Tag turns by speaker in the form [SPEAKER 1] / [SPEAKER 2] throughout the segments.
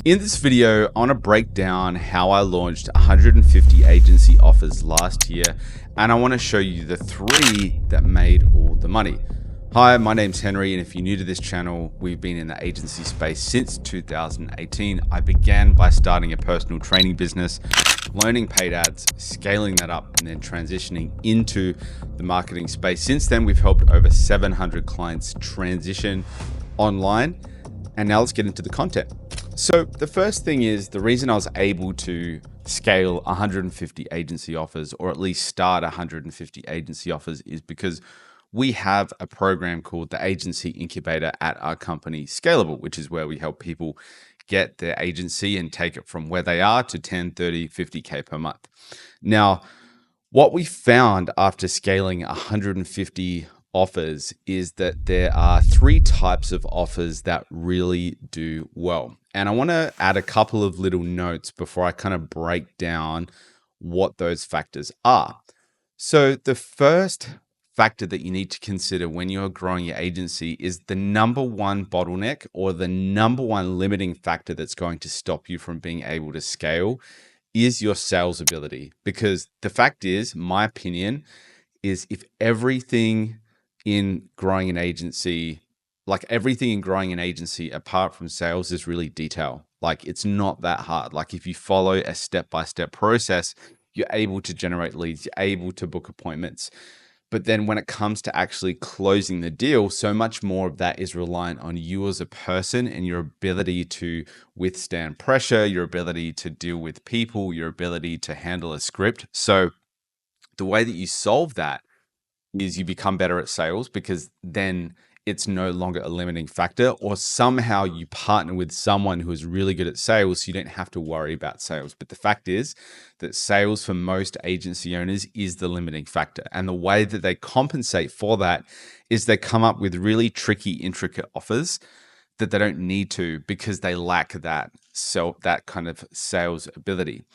[SPEAKER 1] In this video, I want to break down how I launched 150 agency offers last year, and I want to show you the 3 that made all the money. Hi, my name's Henry, and if you're new to this channel, we've been in the agency space since 2018. I began by starting a personal training business, learning paid ads, scaling that up, and then transitioning into the marketing space. Since then, we've helped over 700 clients transition online, and now let's get into the content. So the first thing is, the reason I was able to scale 150 agency offers, or at least start 150 agency offers, is because we have a program called the Agency Incubator at our company, Scalable, which is where we help people get their agency and take it from where they are to 10, 30, 50K per month. Now, what we found after scaling 150 offers is that there are 3 types of offers that really do well. And I want to add a couple of little notes before I kind of break down what those factors are. So the first factor that you need to consider when you're growing your agency is the number one bottleneck, or the number one limiting factor that's going to stop you from being able to scale, is your sales ability. Because the fact is, my opinion is, if everything in growing an agency, apart from sales, is really detail. Like, it's not that hard. Like, if you follow a step-by-step process, you're able to generate leads, you're able to book appointments. But then when it comes to actually closing the deal, so much more of that is reliant on you as a person and your ability to withstand pressure, your ability to deal with people, your ability to handle a script. So the way that you solve that is you become better at sales, because then it's no longer a limiting factor, or somehow you partner with someone who is really good at sales so you don't have to worry about sales. But the fact is that sales for most agency owners is the limiting factor. And the way that they compensate for that is they come up with really tricky, intricate offers that they don't need to, because they lack that kind of sales ability.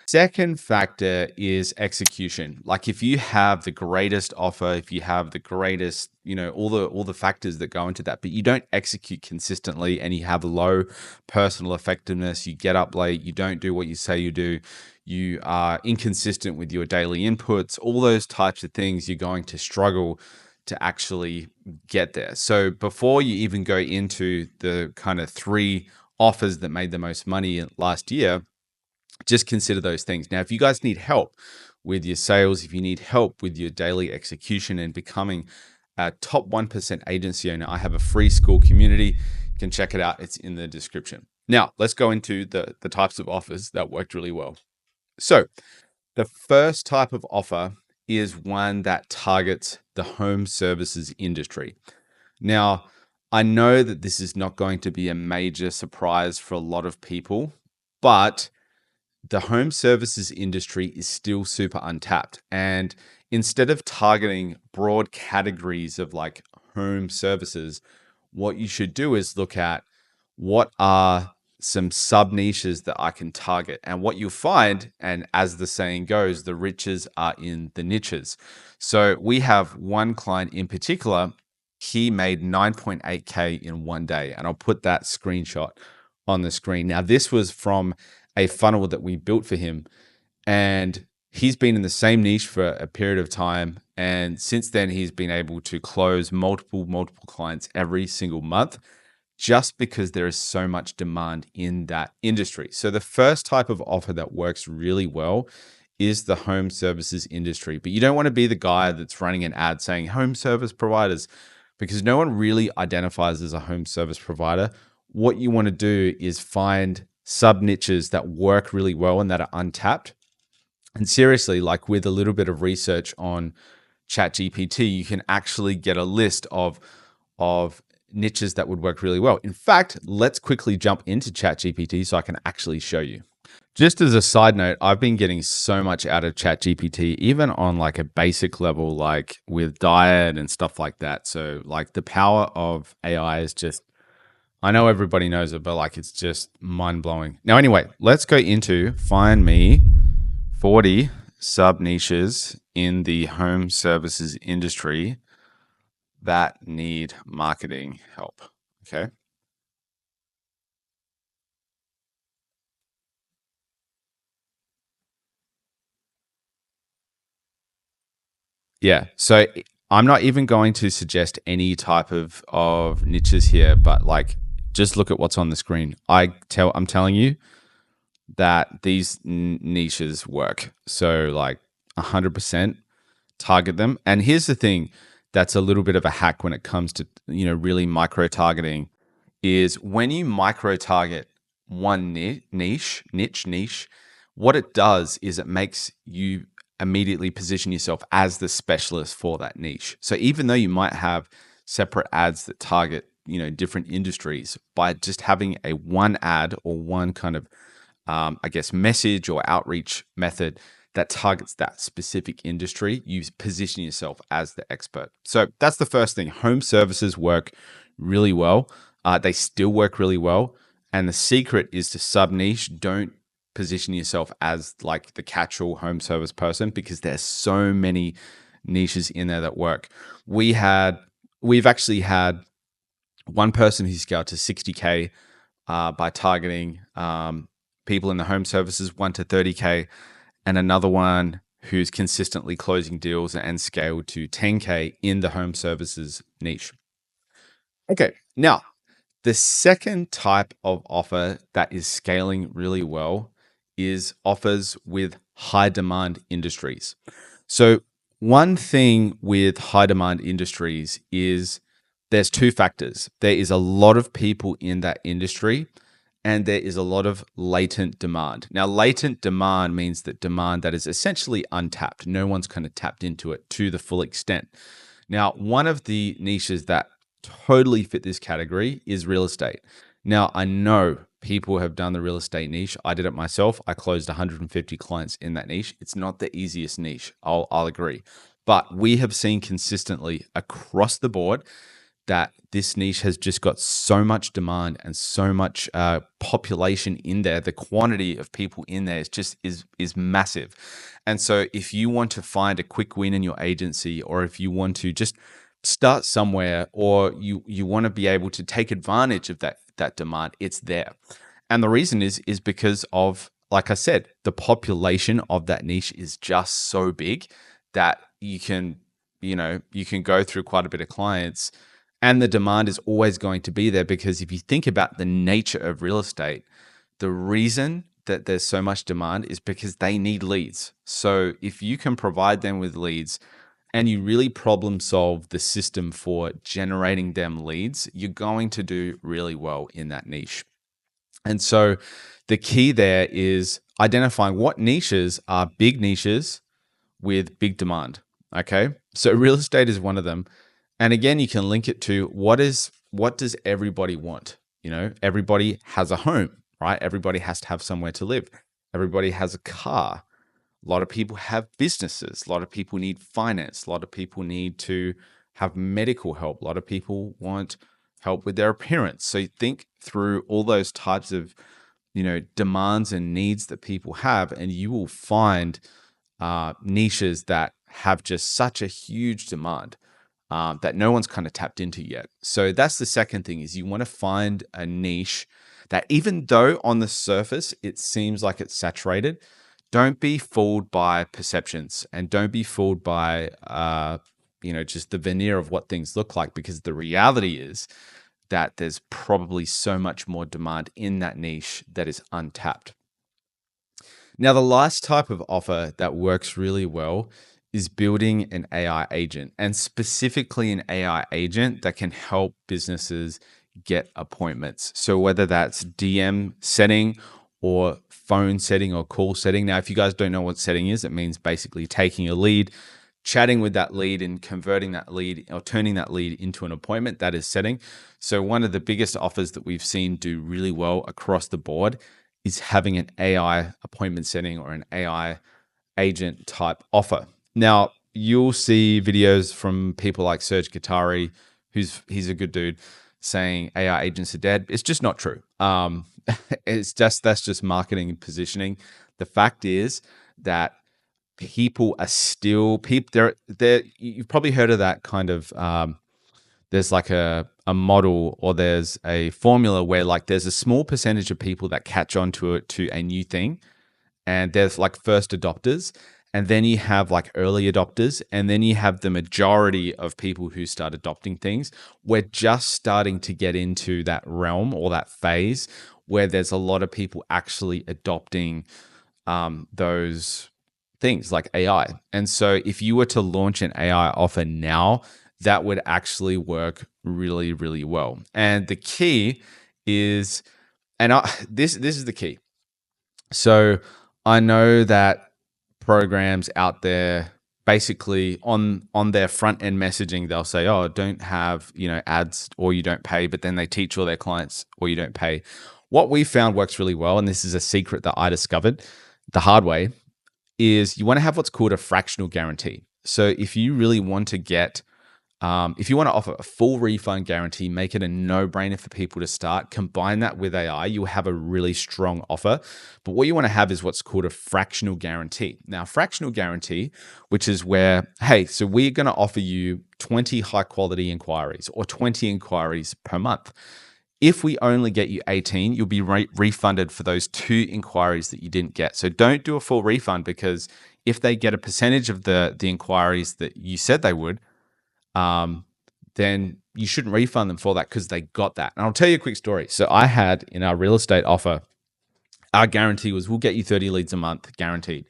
[SPEAKER 1] Second factor is execution. Like, if you have the greatest offer, if you have the greatest, all the factors that go into that, but you don't execute consistently and you have low personal effectiveness, you get up late, you don't do what you say you do, you are inconsistent with your daily inputs, all those types of things, you're going to struggle to actually get there. So before you even go into the kind of 3 offers that made the most money last year, just consider those things. Now, if you guys need help with your sales, if you need help with your daily execution and becoming a top 1% agency owner, I have a free school community. You can check it out. It's in the description. Now, let's go into the types of offers that worked really well. So the first type of offer is one that targets the home services industry. Now, I know that this is not going to be a major surprise for a lot of people, but the home services industry is still super untapped. And instead of targeting broad categories of like home services, what you should do is look at what are some sub niches that I can target. And what you'll find, and as the saying goes, the riches are in the niches. So we have one client in particular. He made 9.8K in one day. And I'll put that screenshot on the screen. Now, this was from a funnel that we built for him, and he's been in the same niche for a period of time. And since then, he's been able to close multiple clients every single month, just because there is so much demand in that industry. So the first type of offer that works really well is the home services industry. But you don't want to be the guy that's running an ad saying home service providers, because no one really identifies as a home service provider. What you want to do is find sub niches that work really well and that are untapped. And seriously, like, with a little bit of research on ChatGPT, you can actually get a list of niches that would work really well. In fact, let's quickly jump into ChatGPT so I can actually show you. Just as a side note, I've been getting so much out of ChatGPT, even on like a basic level, like with diet and stuff like that. So like, the power of AI is just, I know everybody knows it, but like, it's just mind blowing. Now, anyway, let's go into find me 40 sub niches in the home services industry that need marketing help. Okay. Yeah. So I'm not even going to suggest any type of niches here, but like just look at what's on the screen. I'm telling you that these niches work. So like 100% target them. And here's the thing that's a little bit of a hack when it comes to, really micro targeting is when you micro target one niche, what it does is it makes you immediately position yourself as the specialist for that niche. So even though you might have separate ads that target, different industries, by just having a one ad or one kind of, message or outreach method that targets that specific industry, you position yourself as the expert. So that's the first thing. Home services work really well. They still work really well. And the secret is to sub niche. Don't position yourself as like the catch-all home service person, because there's so many niches in there that work. We've actually had one person who scaled to 60K by targeting people in the home services 1 to 30K, and another one who's consistently closing deals and scaled to 10K in the home services niche. Okay, now the second type of offer that is scaling really well is offers with high demand industries. So one thing with high demand industries is there's two factors. There is a lot of people in that industry, and there is a lot of latent demand. Now, latent demand means that demand that is essentially untapped. No one's kind of tapped into it to the full extent. Now, one of the niches that totally fit this category is real estate. Now, I know people have done the real estate niche. I did it myself. I closed 150 clients in that niche. It's not the easiest niche. I'll agree. But we have seen consistently across the board that this niche has just got so much demand and so much population in there. The quantity of people in there is massive. And so if you want to find a quick win in your agency, or if you want to just start somewhere, or you want to be able to take advantage of that demand, it's there. And the reason is because of, like I said, the population of that niche is just so big that you can go through quite a bit of clients. And the demand is always going to be there, because if you think about the nature of real estate, the reason that there's so much demand is because they need leads. So if you can provide them with leads and you really problem solve the system for generating them leads, you're going to do really well in that niche. And so the key there is identifying what niches are big niches with big demand. Okay. So real estate is one of them. And again, you can link it to what does everybody want? Everybody has a home, right? Everybody has to have somewhere to live. Everybody has a car. A lot of people have businesses. A lot of people need finance. A lot of people need to have medical help. A lot of people want help with their appearance. So you think through all those types of, demands and needs that people have, and you will find niches that have just such a huge demand that no one's kind of tapped into yet. So that's the second thing, is you want to find a niche that, even though on the surface it seems like it's saturated, don't be fooled by perceptions, and don't be fooled by just the veneer of what things look like, because the reality is that there's probably so much more demand in that niche that is untapped. Now, the last type of offer that works really well is building an AI agent, and specifically an AI agent that can help businesses get appointments. So whether that's DM setting or phone setting or call setting. Now, if you guys don't know what setting is, it means basically taking a lead, chatting with that lead, and converting that lead or turning that lead into an appointment. That is setting. So one of the biggest offers that we've seen do really well across the board is having an AI appointment setting or an AI agent type offer. Now, you'll see videos from people like Serge Guattari, he's a good dude, saying AI agents are dead. It's just not true. That's just marketing and positioning. The fact is that people are still there. You've probably heard of that kind of. There's like a model, or there's a formula where like there's a small percentage of people that catch on to a new thing, and there's like first adopters, and then you have like early adopters, and then you have the majority of people who start adopting things. We're just starting to get into that realm or that phase where there's a lot of people actually adopting those things like AI. And so if you were to launch an AI offer now, that would actually work really, really well. And the key is, this is the key. So I know that programs out there basically on their front end messaging, they'll say, oh, don't have, ads or you don't pay, but then they teach all their clients or you don't pay. What we found works really well, and this is a secret that I discovered the hard way, is you want to have what's called a fractional guarantee. So if you really want to get if you want to offer a full refund guarantee, make it a no-brainer for people to start, combine that with AI, you'll have a really strong offer. But what you want to have is what's called a fractional guarantee. Now, fractional guarantee, which is where, hey, so we're going to offer you 20 high-quality inquiries or 20 inquiries per month. If we only get you 18, you'll be refunded for those 2 inquiries that you didn't get. So don't do a full refund, because if they get a percentage of the inquiries that you said they would, then you shouldn't refund them for that, because they got that. And I'll tell you a quick story. So I had in our real estate offer, our guarantee was we'll get you 30 leads a month guaranteed.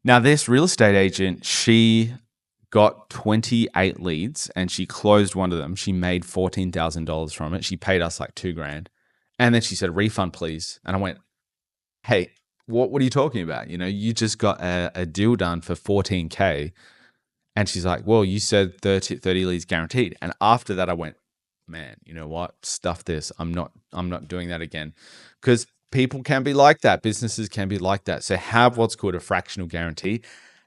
[SPEAKER 1] Now, this real estate agent, she got 28 leads and she closed one of them. She made $14,000 from it. She paid us like $2,000. And then she said, refund, please. And I went, hey, what are you talking about? You just got a deal done for 14K. And she's like, well, you said 30 leads guaranteed. And after that, I went, man, you know what? Stuff this. I'm not doing that again. Because people can be like that. Businesses can be like that. So have what's called a fractional guarantee.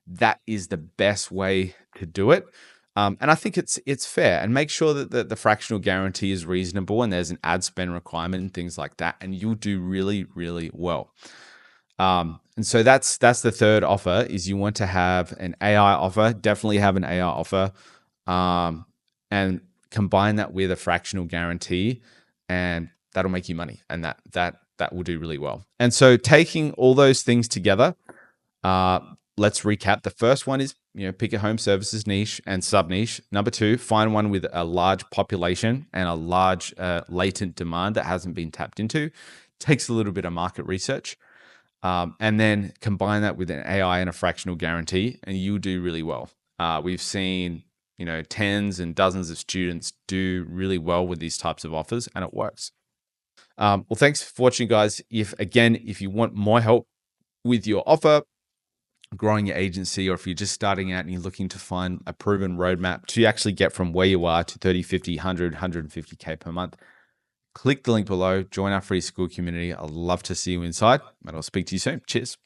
[SPEAKER 1] That is the best way to do it. And I think it's fair. And make sure that the fractional guarantee is reasonable and there's an ad spend requirement and things like that. And you'll do really, really well. And so that's the third offer, is you want to have an AI offer. Definitely have an AI offer, and combine that with a fractional guarantee, and that'll make you money, and that will do really well. And so taking all those things together, let's recap. The first one is, pick a home services niche and sub niche. Number 2, find one with a large population and a large latent demand that hasn't been tapped into. Takes a little bit of market research. And then combine that with an AI and a fractional guarantee, and you'll do really well. We've seen, tens and dozens of students do really well with these types of offers, and it works. Well, thanks for watching, guys. If you want more help with your offer, growing your agency, or if you're just starting out and you're looking to find a proven roadmap to actually get from where you are to 30, 50, 100, 150K per month, click the link below, join our free school community. I'd love to see you inside, and I'll speak to you soon. Cheers.